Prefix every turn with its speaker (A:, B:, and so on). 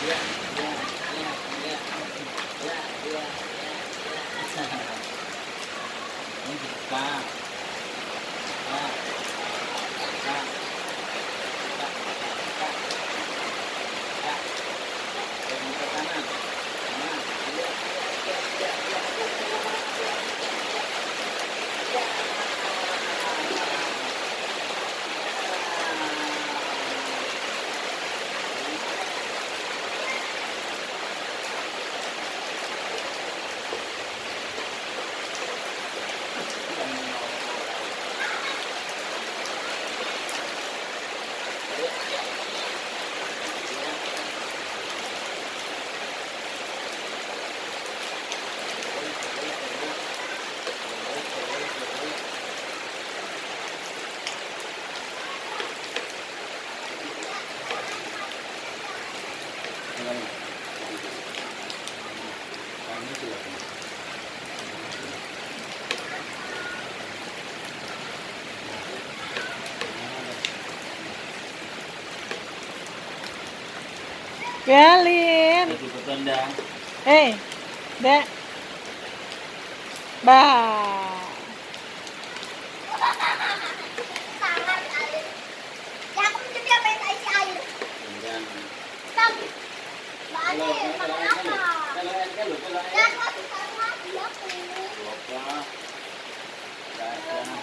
A: Iya, iya, iya, iya, iya, iya, iya. Ini dibuka. Ya, ya, ya, ya, ya. Yang ke kanan. Kanan. Iya, iya, iya, iya, iya.
B: Galin.
A: Jadi petanda.
B: Dek. Bah.
C: Sangat air. Ya aku jadi apa yang isi air?
A: Dan
C: Tapi.
A: kalau
C: Mana?
A: kalau
C: Makan apa?
A: kalau kalau
C: Ya aku habis aku.
A: apa? Gak ada.